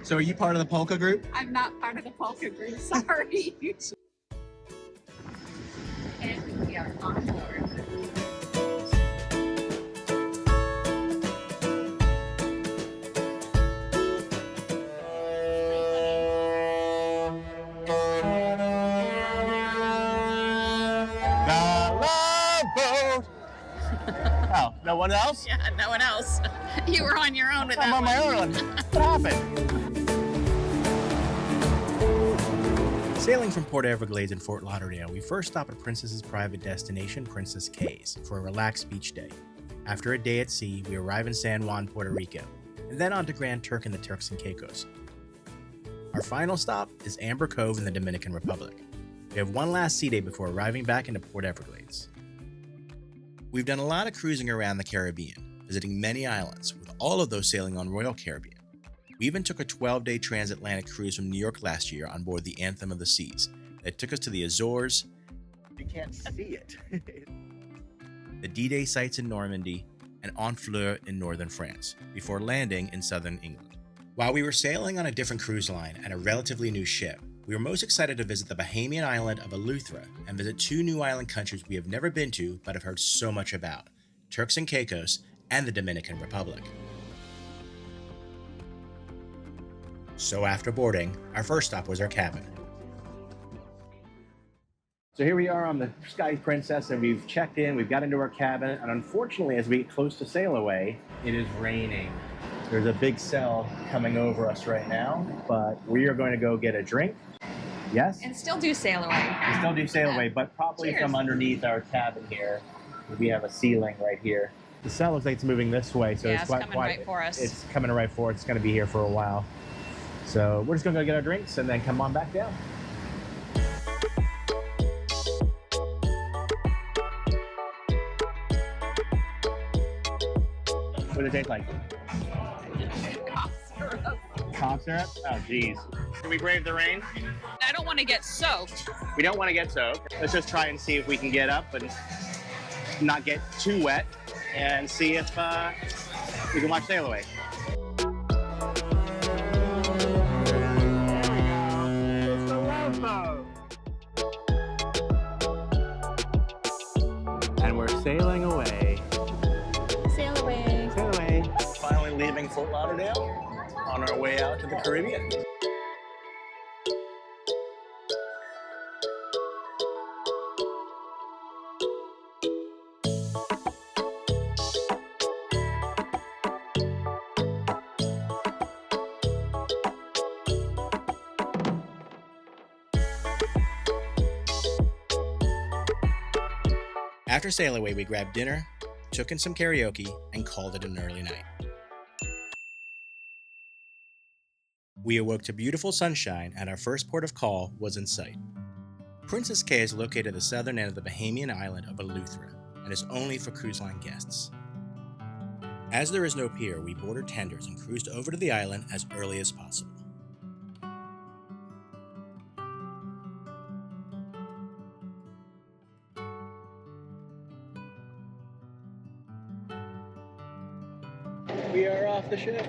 So are you part of the polka group? I'm not part of the polka group, sorry. And we are on board. Oh, no one else? Yeah, no one else. You were on your own with that I'm on my own. What happened? Sailing from Port Everglades in Fort Lauderdale, we first stopped at Princess's private destination, Princess Cays, for a relaxed beach day. After a day at sea, we arrive in San Juan, Puerto Rico, and then on to Grand Turk in the Turks and Caicos. Our final stop is Amber Cove in the Dominican Republic. We have one last sea day before arriving back into Port Everglades. We've done a lot of cruising around the Caribbean, visiting many islands, with all of those sailing on Royal Caribbean. We even took a 12-day transatlantic cruise from New York last year on board the Anthem of the Seas that took us to the Azores. You can't see it. The D-Day sites in Normandy and Honfleur in northern France, before landing in southern England. While we were sailing on a different cruise line and a relatively new ship, we were most excited to visit the Bahamian island of Eleuthera and visit two new island countries we have never been to but have heard so much about, Turks and Caicos and the Dominican Republic. So after boarding, our first stop was our cabin. So here we are on the Sky Princess, and we've checked in, we've got into our cabin, and unfortunately as we get close to sail away, it is raining. There's a big cell coming over us right now, but we are going to go get a drink. Yes? And still do sail away. We still do sail away, but probably Cheers. from underneath our cabin here. We have a ceiling right here. The cell looks like it's moving this way, so Yeah, it's coming right for us. It's coming right for us. It's going to be here for a while. So we're just going to go get our drinks and then come on back down. What does it taste like? Cough syrup. Cough syrup? Oh, geez. Should we brave the rain? I don't want to get soaked. We don't want to get soaked. Let's just try and see if we can get up and not get too wet and see if we can watch sail away. It's the love boat. And we're sailing away. Sail away. Sail away. Finally leaving Fort Lauderdale on our way out to the Caribbean. After sail away, we grabbed dinner, took in some karaoke, and called it an early night. We awoke to beautiful sunshine, and our first port of call was in sight. Princess Cays is located at the southern end of the Bahamian island of Eleuthera and is only for cruise line guests. As there is no pier, we boarded tenders and cruised over to the island as early as possible. We are off the ship.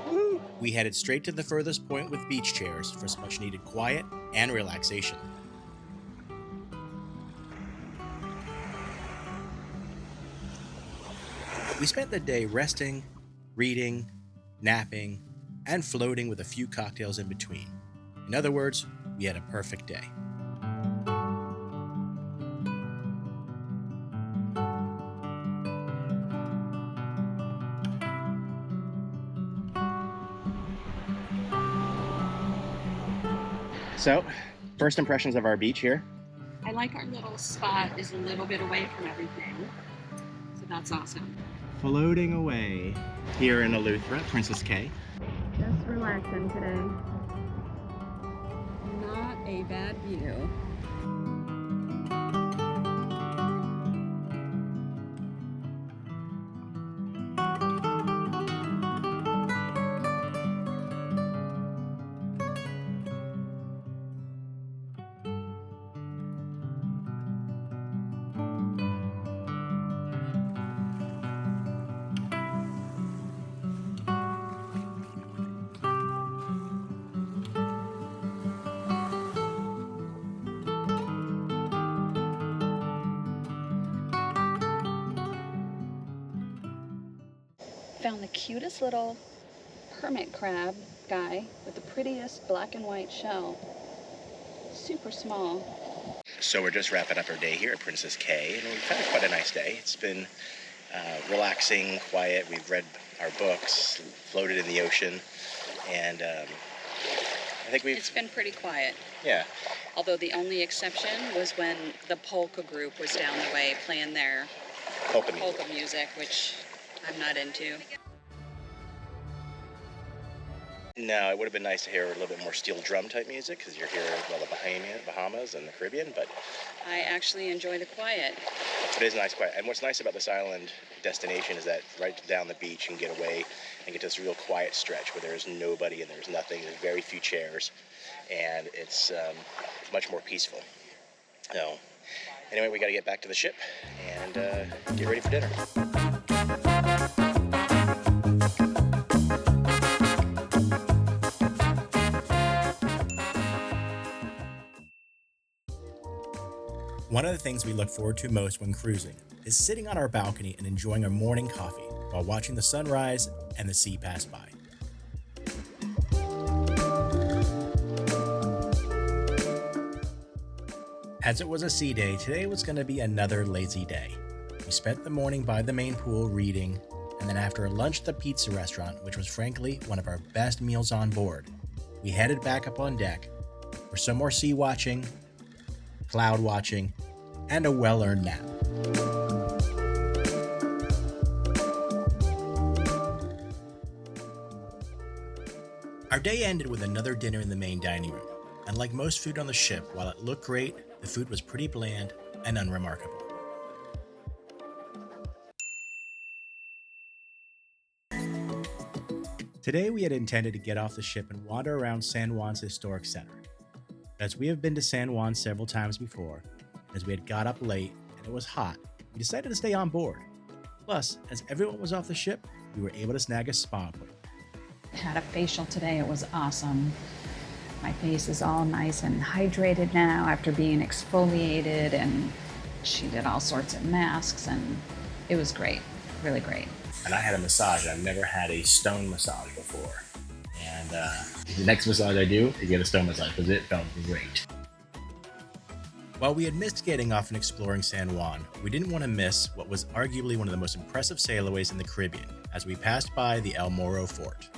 Woo! We headed straight to the furthest point with beach chairs for some much needed quiet and relaxation. We spent the day resting, reading, napping, and floating with a few cocktails in between. In other words, we had a perfect day. So, first impressions of our beach here. I like our little spot is a little bit away from everything. So that's awesome. Floating away here in Eleuthera, Princess Cays. Just relaxing today. Not a bad view. Found the cutest little hermit crab guy with the prettiest black and white shell. Super small. So we're just wrapping up our day here at Princess Cays, and we've had quite a nice day. It's been relaxing, quiet. We've read our books, floated in the ocean, and I think It's been pretty quiet. Yeah. Although the only exception was when the polka group was down the way playing their Polka music, which I'm not into. No, it would have been nice to hear a little bit more steel drum type music because you're here in the Bahamas and the Caribbean, but I actually enjoy the quiet. it is nice quiet. And what's nice about this island destination is that right down the beach you can get away and get to this real quiet stretch where there's nobody and there's nothing. There's very few chairs, and it's much more peaceful. So anyway, we got to get back to the ship and get ready for dinner. One of the things we look forward to most when cruising is sitting on our balcony and enjoying our morning coffee while watching the sunrise and the sea pass by. As it was a sea day, today was going to be another lazy day. We spent the morning by the main pool reading, and then after lunch at the pizza restaurant, which was frankly one of our best meals on board, we headed back up on deck for some more sea watching, cloud watching, and a well-earned nap. Our day ended with another dinner in the main dining room, and like most food on the ship, while it looked great, the food was pretty bland and unremarkable. Today we had intended to get off the ship and wander around San Juan's historic center. As we have been to San Juan several times before, as we had got up late and it was hot, we decided to stay on board. Plus, as everyone was off the ship, we were able to snag a spa appointment. Had a facial today. It was awesome. My face is all nice and hydrated now after being exfoliated, and she did all sorts of masks, and it was great, really great. And I had a massage. I've never had a stone massage before. And the next massage I do, I get a stone massage because it felt great. While we had missed getting off and exploring San Juan, we didn't want to miss what was arguably one of the most impressive sailways in the Caribbean as we passed by the El Morro Fort.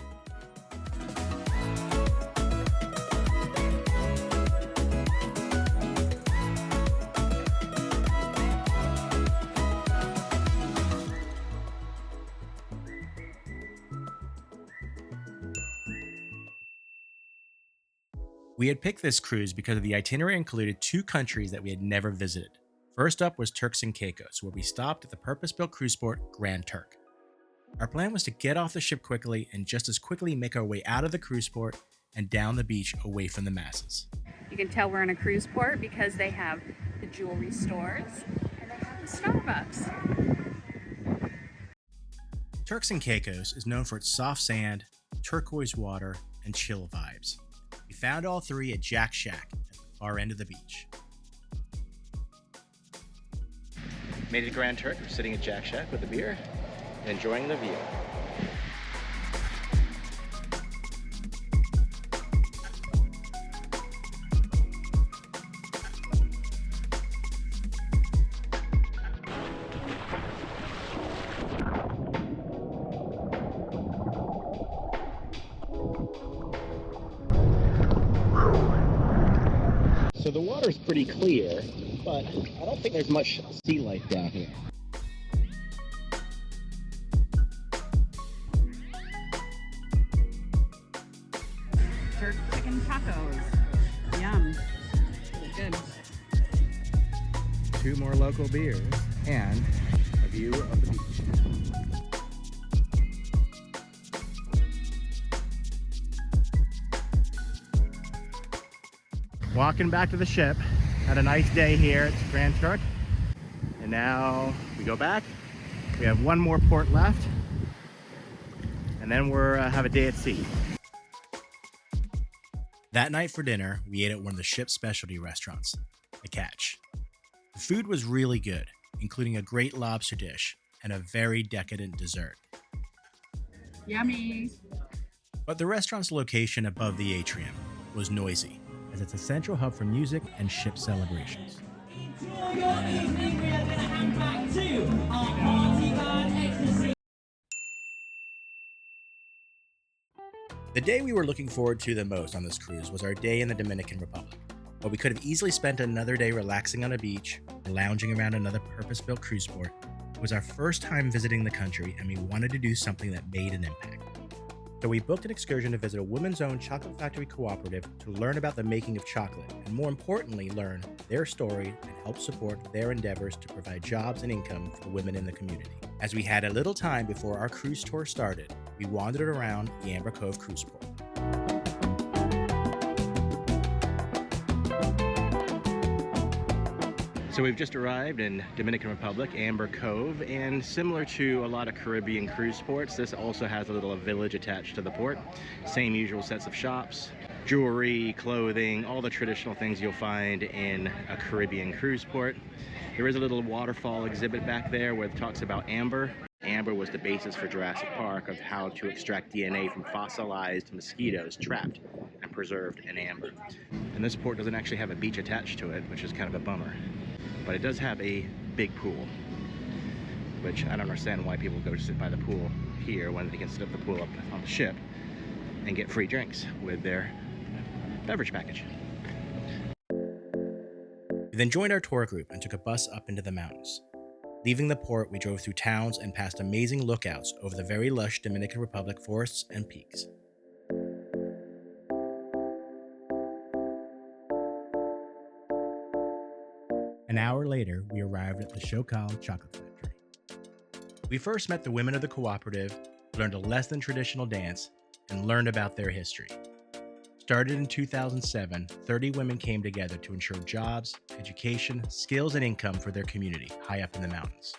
We had picked this cruise because of the itinerary included 2 countries that we had never visited. First up was Turks and Caicos, where we stopped at the purpose-built cruise port, Grand Turk. Our plan was to get off the ship quickly and just as quickly make our way out of the cruise port and down the beach away from the masses. You can tell we're in a cruise port because they have the jewelry stores and they have the Starbucks. Turks and Caicos is known for its soft sand, turquoise water, and chill vibes. We found all 3 at Jack Shack at the far end of the beach. Made it to Grand Turk. We're sitting at Jack Shack with a beer and enjoying the view. So the water's pretty clear, but I don't think there's much sea life down here. Jerk chicken tacos. Yum. Good. 2 more local beers and a view of the beach. Walking back to the ship. Had a nice day here at Grand Turk. And now we go back. We have 1 more port left. And then we're have a day at sea. That night for dinner, we ate at one of the ship's specialty restaurants, The Catch. The food was really good, including a great lobster dish and a very decadent dessert. Yummy. But the restaurant's location above the atrium was noisy, as it's a central hub for music and ship celebrations. The day we were looking forward to the most on this cruise was our day in the Dominican Republic. While we could have easily spent another day relaxing on a beach or lounging around another purpose-built cruise port, it was our first time visiting the country and we wanted to do something that made an impact. So we booked an excursion to visit a women's-owned chocolate factory cooperative to learn about the making of chocolate and, more importantly, learn their story and help support their endeavors to provide jobs and income for the women in the community. As we had a little time before our cruise tour started, we wandered around the Amber Cove cruise port. So we've just arrived in Dominican Republic, Amber Cove, and similar to a lot of Caribbean cruise ports, this also has a little village attached to the port. Same usual sets of shops, jewelry, clothing, all the traditional things you'll find in a Caribbean cruise port. There is a little waterfall exhibit back there where it talks about amber. Amber was the basis for Jurassic Park of how to extract DNA from fossilized mosquitoes trapped and preserved in amber. And this port doesn't actually have a beach attached to it, which is kind of a bummer. But it does have a big pool, which I don't understand why people go to sit by the pool here when they can sit at the pool up on the ship and get free drinks with their beverage package. We then joined our tour group and took a bus up into the mountains. Leaving the port, we drove through towns and past amazing lookouts over the very lush Dominican Republic forests and peaks. An hour later, we arrived at the Chocal Chocolate Factory. We first met the women of the cooperative, learned a less than traditional dance, and learned about their history. Started in 2007, 30 women came together to ensure jobs, education, skills, and income for their community high up in the mountains.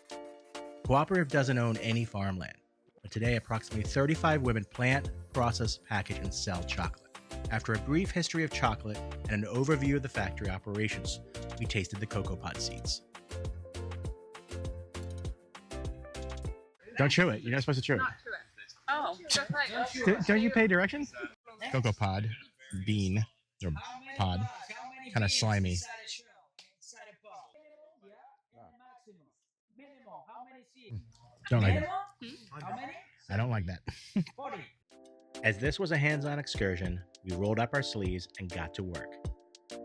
Cooperative doesn't own any farmland, but today approximately 35 women plant, process, package, and sell chocolate. After a brief history of chocolate and an overview of the factory operations, we tasted the cocoa pod seeds. Don't chew it. You're not supposed to chew it. Oh, Don't you pay directions? Cocoa pod, bean, or pod, kind of slimy. Don't like it. I don't like that. As this was a hands-on excursion, we rolled up our sleeves and got to work.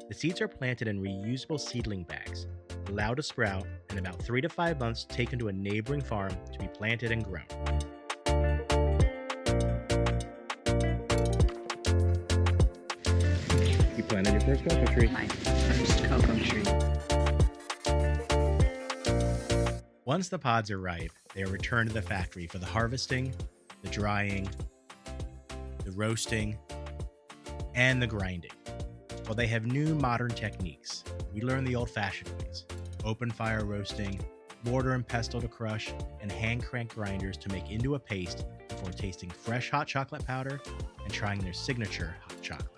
The seeds are planted in reusable seedling bags, allowed to sprout, and about 3 to 5 months taken to a neighboring farm to be planted and grown. You planted your first cocoa tree. My first cocoa tree. Once the pods are ripe, they are returned to the factory for the harvesting, the drying, the roasting, and the grinding. While they have new modern techniques, we learn the old-fashioned ways: open fire roasting, mortar and pestle to crush, and hand crank grinders to make into a paste before tasting fresh hot chocolate powder and trying their signature hot chocolate.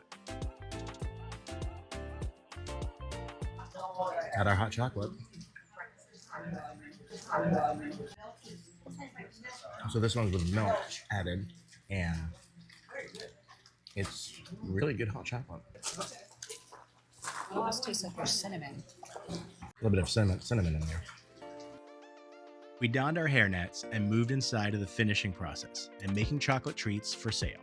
Got our hot chocolate. So this one's with milk added, and it's really good hot chocolate. It almost tastes like there's cinnamon. A little bit of cinnamon in there. We donned our hairnets and moved inside of the finishing process and making chocolate treats for sale.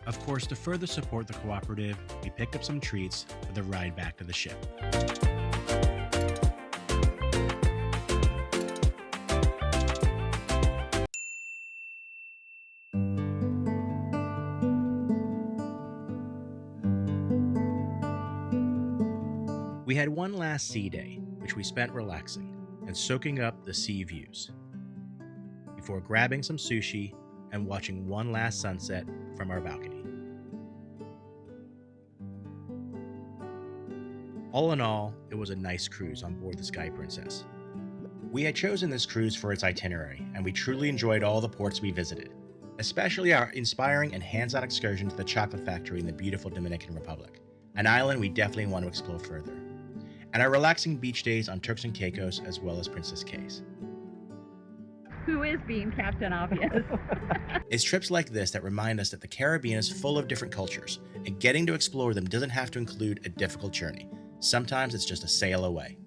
Of course, to further support the cooperative, we picked up some treats for the ride back to the ship. We had one last sea day, which we spent relaxing and soaking up the sea views, before grabbing some sushi and watching one last sunset from our balcony. All in all, it was a nice cruise on board the Sky Princess. We had chosen this cruise for its itinerary, and we truly enjoyed all the ports we visited, especially our inspiring and hands-on excursion to the chocolate factory in the beautiful Dominican Republic. an island we definitely want to explore further, and our relaxing beach days on Turks and Caicos as well as Princess Cays. Who is being Captain Obvious? It's trips like this that remind us that the Caribbean is full of different cultures, and getting to explore them doesn't have to include a difficult journey. Sometimes it's just a sail away.